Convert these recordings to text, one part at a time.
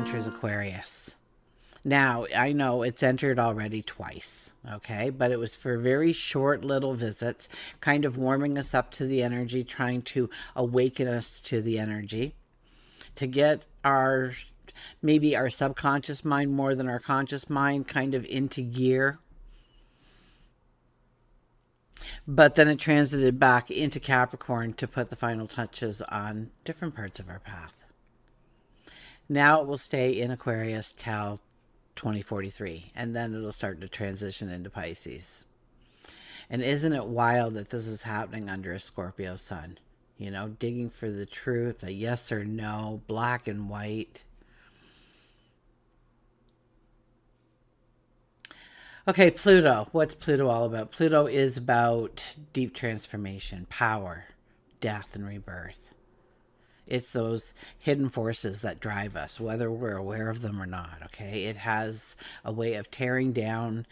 enters Aquarius. Now, I know it's entered already twice, okay? But it was for very short little visits, kind of warming us up to the energy, trying to awaken us to the energy, to get our maybe our subconscious mind more than our conscious mind kind of into gear. But then it transited back into Capricorn to put the final touches on different parts of our path. Now it will stay in Aquarius till 2043, and then it'll start to transition into Pisces. And isn't it wild that this is happening under a Scorpio sun? You know, digging for the truth, a yes or no, black and white. Okay, Pluto. What's Pluto all about? Pluto is about deep transformation, power, death, and rebirth. It's those hidden forces that drive us, whether we're aware of them or not, okay? It has a way of tearing down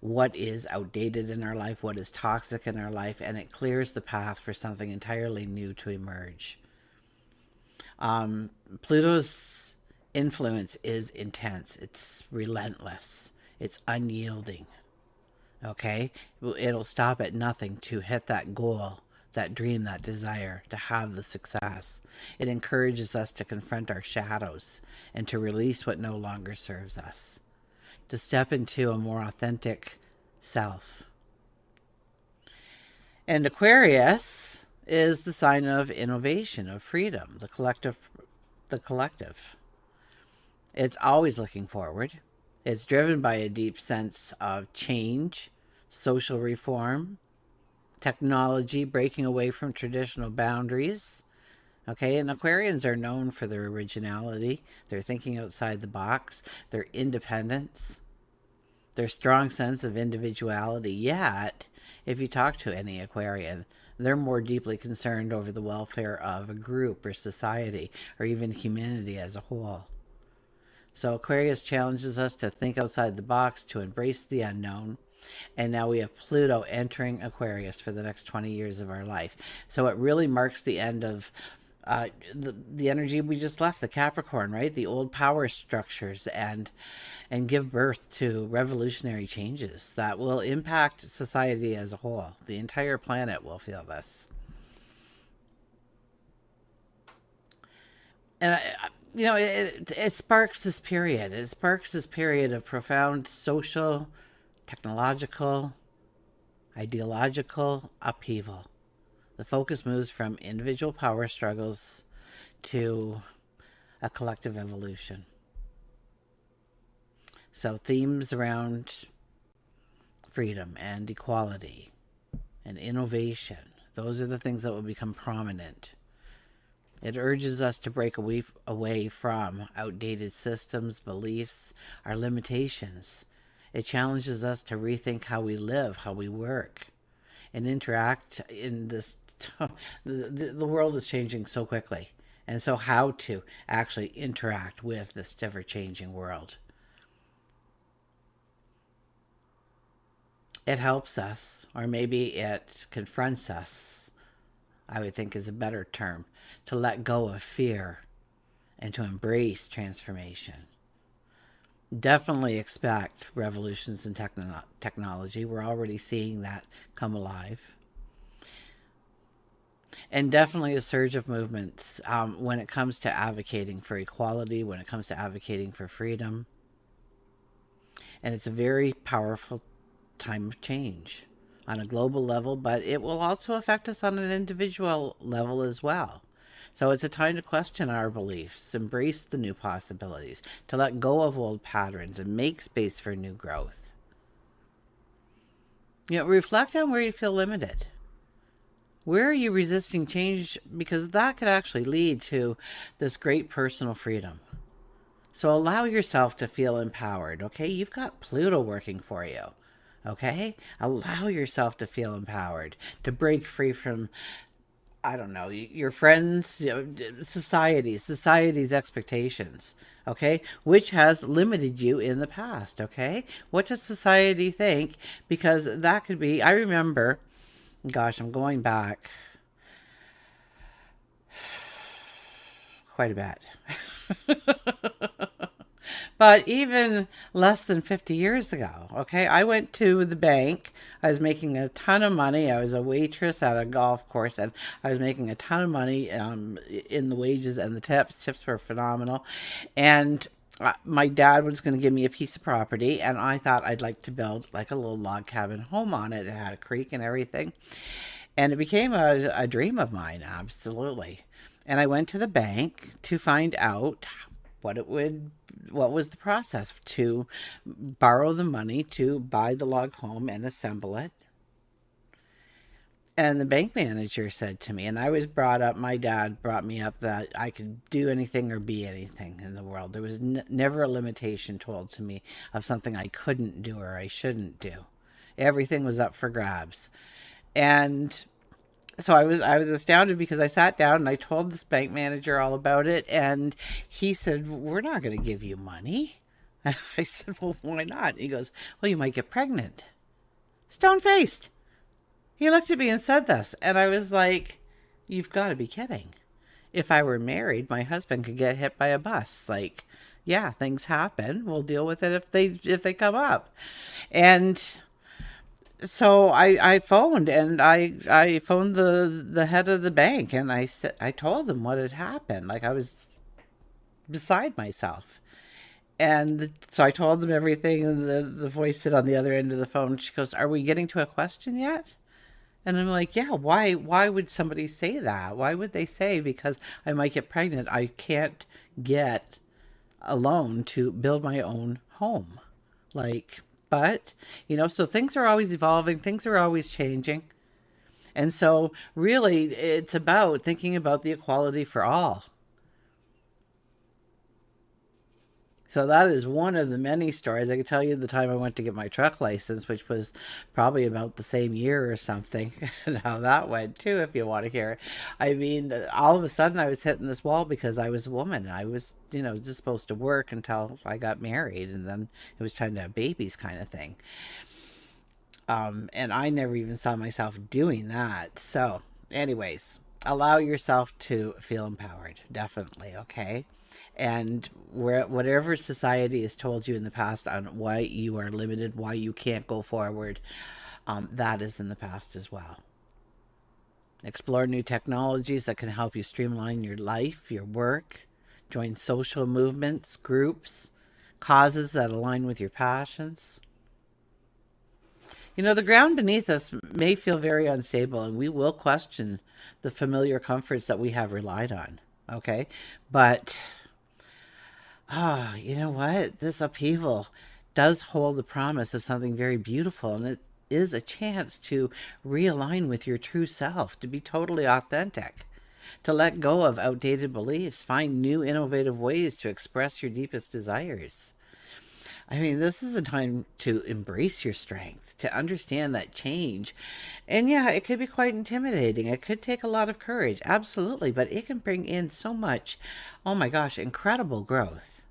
what is outdated in our life, what is toxic in our life, and it clears the path for something entirely new to emerge. Pluto's influence is intense, it's relentless, it's unyielding, okay? It'll stop at nothing to hit that goal, that dream, that desire, to have the success. It encourages us to confront our shadows and to release what no longer serves us, to step into a more authentic self. And Aquarius is the sign of innovation, of freedom, the collective. The collective. It's always looking forward. It's driven by a deep sense of change, social reform, technology, breaking away from traditional boundaries. Okay, and Aquarians are known for their originality, their thinking outside the box, their independence, their strong sense of individuality. Yet, if you talk to any Aquarian, they're more deeply concerned over the welfare of a group or society or even humanity as a whole. So Aquarius challenges us to think outside the box, to embrace the unknown. And now we have Pluto entering Aquarius for the next 20 years of our life. So it really marks the end of the energy we just left, the Capricorn, right? The old power structures, and give birth to revolutionary changes that will impact society as a whole. The entire planet will feel this. And it sparks this period. It sparks this period of profound social, technological, ideological upheaval. The focus moves from individual power struggles to a collective evolution. So themes around freedom and equality and innovation, those are the things that will become prominent. It urges us to break away from outdated systems, beliefs, our limitations. It challenges us to rethink how we live, how we work, and interact in this. The world is changing so quickly. And so, how to actually interact with this ever changing world. It helps us, or maybe it confronts us, I would think is a better term, to let go of fear and to embrace transformation. Definitely expect revolutions in technology. We're already seeing that come alive. And definitely a surge of movements when it comes to advocating for equality, when it comes to advocating for freedom. And it's a very powerful time of change on a global level, but it will also affect us on an individual level as well. So it's a time to question our beliefs, embrace the new possibilities, to let go of old patterns and make space for new growth. Reflect on where you feel limited. Where are you resisting change? Because that could actually lead to this great personal freedom. So allow yourself to feel empowered, okay? You've got Pluto working for you, okay? Allow yourself to feel empowered, to break free from, I don't know, your friends, society's expectations, okay? Which has limited you in the past, okay? What does society think? Because that could be, I remember, gosh, I'm going back quite a bit. But even less than 50 years ago, okay, I went to the bank. I was making a ton of money. I was a waitress at a golf course, and I was making a ton of money in the wages and the tips. Tips were phenomenal. And my dad was going to give me a piece of property, and I thought I'd like to build like a little log cabin home on it. It had a creek and everything. And it became a dream of mine, absolutely. And I went to the bank to find out what it would what was the process to borrow the money to buy the log home and assemble it. And the bank manager said to me, and I was brought up, my dad brought me up that I could do anything or be anything in the world. There was never a limitation told to me of something I couldn't do or I shouldn't do. Everything was up for grabs. And so I was astounded because I sat down and I told this bank manager all about it, and he said, "We're not going to give you money." And I said, "Well, why not?" He goes, "Well, you might get pregnant." Stone faced. He looked at me and said this, and I was like, "You've got to be kidding." If I were married, my husband could get hit by a bus. Like, yeah, things happen. We'll deal with it if they come up. And so I phoned, and I phoned the head of the bank, and I told him what had happened. Like, I was beside myself. And so I told them everything, and the voice said on the other end of the phone, she goes, "Are we getting to a question yet?" And I'm like, "Yeah, why would somebody say that? Why would they say because I might get pregnant, I can't get a loan to build my own home?" Like, but, so things are always evolving, things are always changing. And so, really, it's about thinking about the equality for all. So that is one of the many stories. I could tell you the time I went to get my truck license, which was probably about the same year or something, and how that went too, if you want to hear it. I mean, all of a sudden I was hitting this wall because I was a woman. I was, just supposed to work until I got married, and then it was time to have babies, kind of thing. And I never even saw myself doing that. So, anyways, allow yourself to feel empowered, definitely, okay? And whatever society has told you in the past on why you are limited, why you can't go forward, that is in the past as well. Explore new technologies that can help you streamline your life, your work. Join social movements, groups, causes that align with your passions. The ground beneath us may feel very unstable, and we will question the familiar comforts that we have relied on. Okay? But, you know what? This upheaval does hold the promise of something very beautiful, and it is a chance to realign with your true self, to be totally authentic, to let go of outdated beliefs, find new innovative ways to express your deepest desires. I mean, this is a time to embrace your strength, to understand that change. And yeah, it could be quite intimidating. It could take a lot of courage, absolutely, but it can bring in so much, oh my gosh, incredible growth.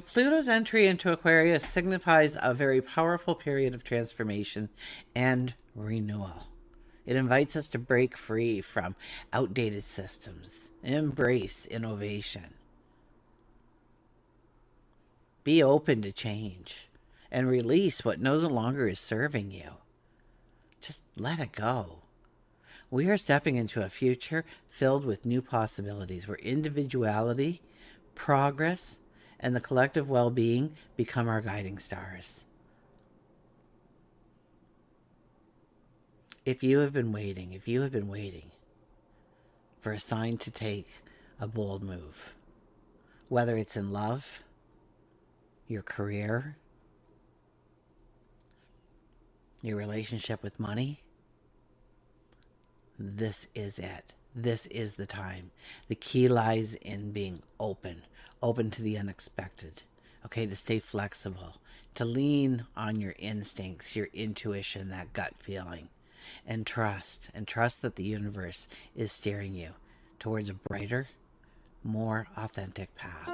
Pluto's entry into Aquarius signifies a very powerful period of transformation and renewal. It invites us to break free from outdated systems, embrace innovation, be open to change, and release what no longer is serving you. Just let it go. We are stepping into a future filled with new possibilities where individuality, progress, and the collective well being become our guiding stars. If you have been waiting for a sign to take a bold move, whether it's in love, your career, your relationship with money, this is it. This is the time. The key lies in being open to the unexpected. Okay, to stay flexible, to lean on your instincts, your intuition, that gut feeling, and trust that the universe is steering you towards a brighter, more authentic path.